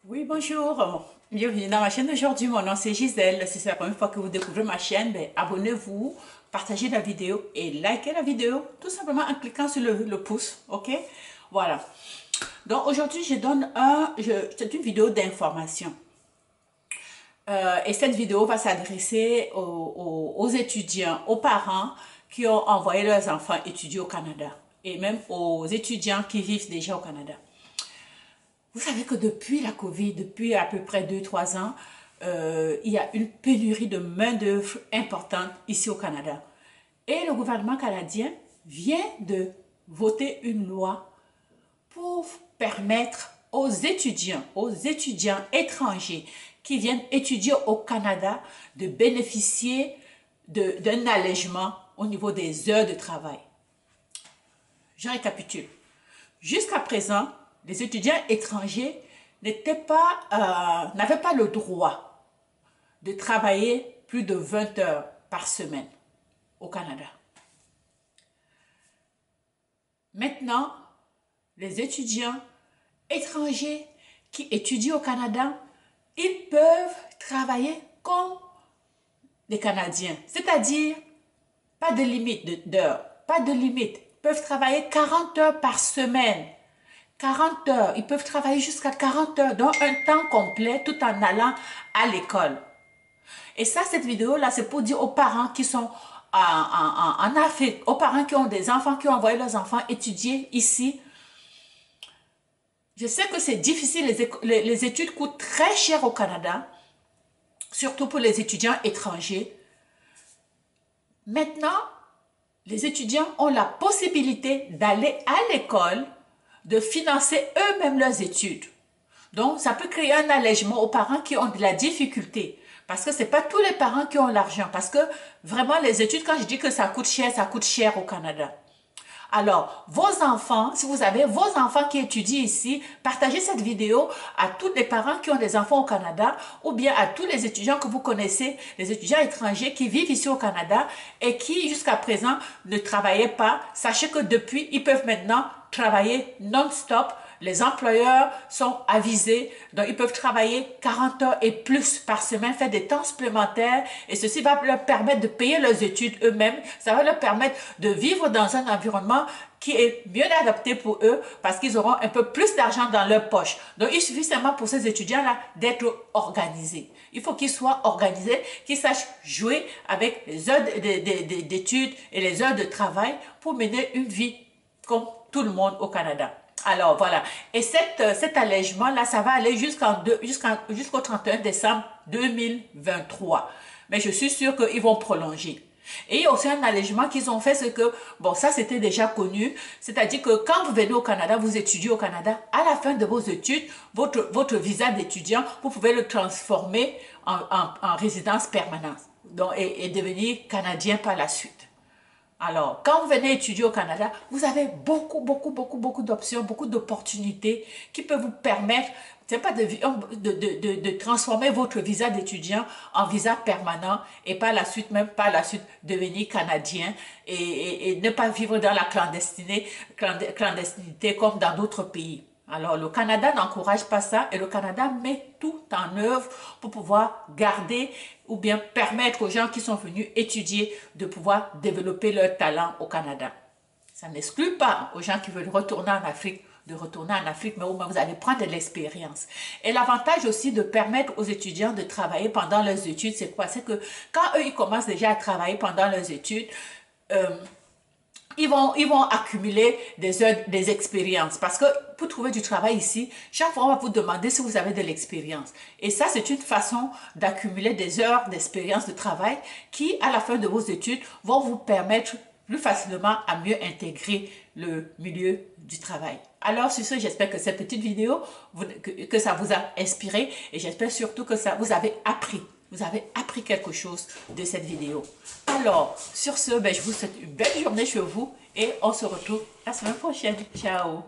Oui, bonjour. Bienvenue dans ma chaîne d'aujourd'hui. Mon nom c'est Gisèle. Si c'est la première fois que vous découvrez ma chaîne, abonnez-vous, partagez la vidéo et likez la vidéo tout simplement en cliquant sur le pouce. Ok? Voilà. Donc aujourd'hui, c'est une vidéo d'information. Et cette vidéo va s'adresser aux étudiants, aux parents qui ont envoyé leurs enfants étudier au Canada et même aux étudiants qui vivent déjà au Canada. Vous savez que depuis la COVID, depuis à peu près 2 3 ans, il y a une pénurie de main-d'œuvre importante ici au Canada. Et le gouvernement canadien vient de voter une loi pour permettre aux étudiants étrangers qui viennent étudier au Canada de bénéficier d'un allègement au niveau des heures de travail. Je récapitule. Jusqu'à présent, les étudiants étrangers n'avaient pas le droit de travailler plus de 20 heures par semaine au Canada. Maintenant, les étudiants étrangers qui étudient au Canada, ils peuvent travailler comme les Canadiens, c'est-à-dire pas de limite d'heures, pas de limite. Ils peuvent travailler 40 heures par semaine. 40 heures, ils peuvent travailler jusqu'à 40 heures, dans un temps complet, tout en allant à l'école. Et ça, cette vidéo-là, c'est pour dire aux parents qui sont en Afrique, aux parents qui ont des enfants, qui ont envoyé leurs enfants étudier ici. Je sais que c'est difficile, les études coûtent très cher au Canada, surtout pour les étudiants étrangers. Maintenant, les étudiants ont la possibilité d'aller à l'école, de financer eux-mêmes leurs études. Donc, ça peut créer un allègement aux parents qui ont de la difficulté. Parce que ce n'est pas tous les parents qui ont l'argent. Parce que vraiment, les études, quand je dis que ça coûte cher au Canada. Alors, vos enfants, si vous avez vos enfants qui étudient ici, partagez cette vidéo à tous les parents qui ont des enfants au Canada ou bien à tous les étudiants que vous connaissez, les étudiants étrangers qui vivent ici au Canada et qui jusqu'à présent ne travaillaient pas. Sachez que depuis, ils peuvent maintenant travailler non-stop. Les employeurs sont avisés, donc ils peuvent travailler 40 heures et plus par semaine, faire des temps supplémentaires et ceci va leur permettre de payer leurs études eux-mêmes. Ça va leur permettre de vivre dans un environnement qui est mieux adapté pour eux parce qu'ils auront un peu plus d'argent dans leur poche. Donc il suffit seulement pour ces étudiants-là d'être organisés. Il faut qu'ils soient organisés, qu'ils sachent jouer avec les heures d'études et les heures de travail pour mener une vie comme tout le monde au Canada. Alors voilà, et cet allègement-là, ça va aller jusqu'au 31 décembre 2023. Mais je suis sûre qu'ils vont prolonger. Et il y a aussi un allègement qu'ils ont fait, c'est que, bon, ça c'était déjà connu, c'est-à-dire que quand vous venez au Canada, vous étudiez au Canada, à la fin de vos études, votre visa d'étudiant, vous pouvez le transformer en résidence permanente donc, et devenir canadien par la suite. Alors, quand vous venez étudier au Canada, vous avez beaucoup d'options, beaucoup d'opportunités qui peuvent vous permettre, c'est pas de transformer votre visa d'étudiant en visa permanent et par la suite, devenir canadien et ne pas vivre dans la clandestinité comme dans d'autres pays. Alors, le Canada n'encourage pas ça et le Canada met tout en œuvre pour pouvoir garder ou bien permettre aux gens qui sont venus étudier de pouvoir développer leur talent au Canada. Ça n'exclut pas aux gens qui veulent retourner en Afrique de retourner en Afrique, mais au moins vous allez prendre de l'expérience. Et l'avantage aussi de permettre aux étudiants de travailler pendant leurs études, c'est quoi? C'est que quand eux, ils commencent déjà à travailler pendant leurs études, ils vont accumuler des heures, des expériences. Parce que pour trouver du travail ici, chaque fois, on va vous demander si vous avez de l'expérience. Et ça, c'est une façon d'accumuler des heures d'expérience de travail qui, à la fin de vos études, vont vous permettre plus facilement à mieux intégrer le milieu du travail. Alors, sur ce, j'espère que cette petite vidéo, que ça vous a inspiré et j'espère surtout que ça vous avez appris. Vous avez appris quelque chose de cette vidéo. Alors, sur ce, je vous souhaite une belle journée chez vous et on se retrouve la semaine prochaine. Ciao!